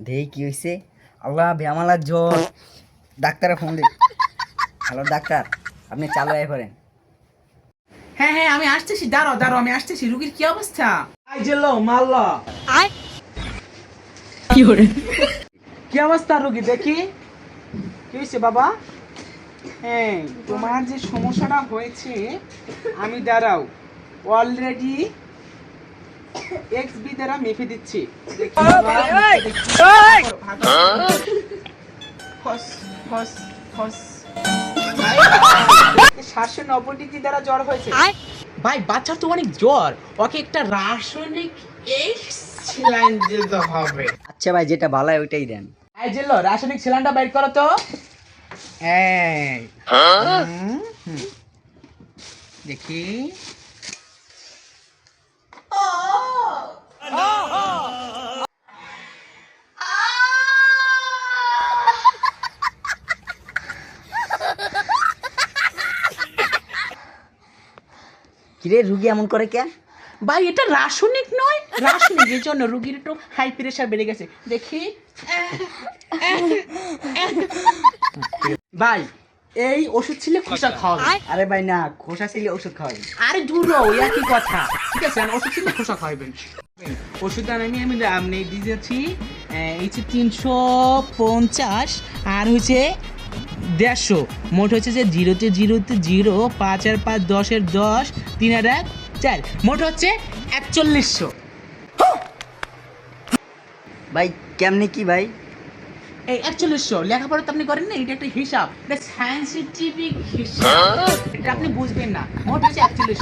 দেই কি হয়েছে? আল্লাহ বেমালার জ্বর। ডাক্তারে ফোন দে। হ্যালো ডাক্তার, আপনি চালু আয় করেন। হ্যাঁ হ্যাঁ আমি আসতেছি, দাঁড়াও দাঁড়াও, আমি আসতেছি। রুগীর কি অবস্থা? আই জেলো মাল্লা কি অবস্থা রুগী? দেখি কি হয়েছে বাবা। হ্যাঁ, তোমার যে সমস্যাটা হয়েছে, আমি দাঁড়াও অলরেডি এক্সবি দ্বারা মেপে দিচ্ছি। দেখি বাবা, দেখি। ফস ফস ফস 790 দ্বারা জ্বর হয়েছে। ভাই বাচ্চার তো অনেক জ্বর, ওকে একটা রাসায়নিক স্যালাইন দিতে হবে। আচ্ছা ভাই, যেটা ভালো হয় ওইটাই দেন। এই যে লো, রাসায়নিক স্যালাইনটা বের করো তো। এই দেখি। কিরে রুগী এমন করে কেন? ভাই এটা রাসায়নিক নয়, রাসায়নিক এর জন্য রোগীর একটু হাই প্রেসার বেড়ে গেছে। দেখি ভাই, এই ওষুধ ছিল খোসা খাওয়াবে। আরে ভাই না, খোসা ছিল ওষুধ খাওয়াই। আরে দূর একই কথা। ঠিক আছে, ওষুধ ছিল খোসা খাওয়াবেন। ওষুধটা আমি দিয়েছি হচ্ছে 350 আর হচ্ছে 150। মোট হচ্ছে যে 0 তে 0, 5 আর 5 10 এর 10, 3 আর 1 4, মোট হচ্ছে 4100। ভাই কেমনে কি ভাই? এই 4100 লেখাপড়া তো আপনি করেন না, এটা একটা হিসাব, এটা সায়েন্টিফিক হিসাব, এটা আপনি বুঝবেন না। মোট হচ্ছে 4100।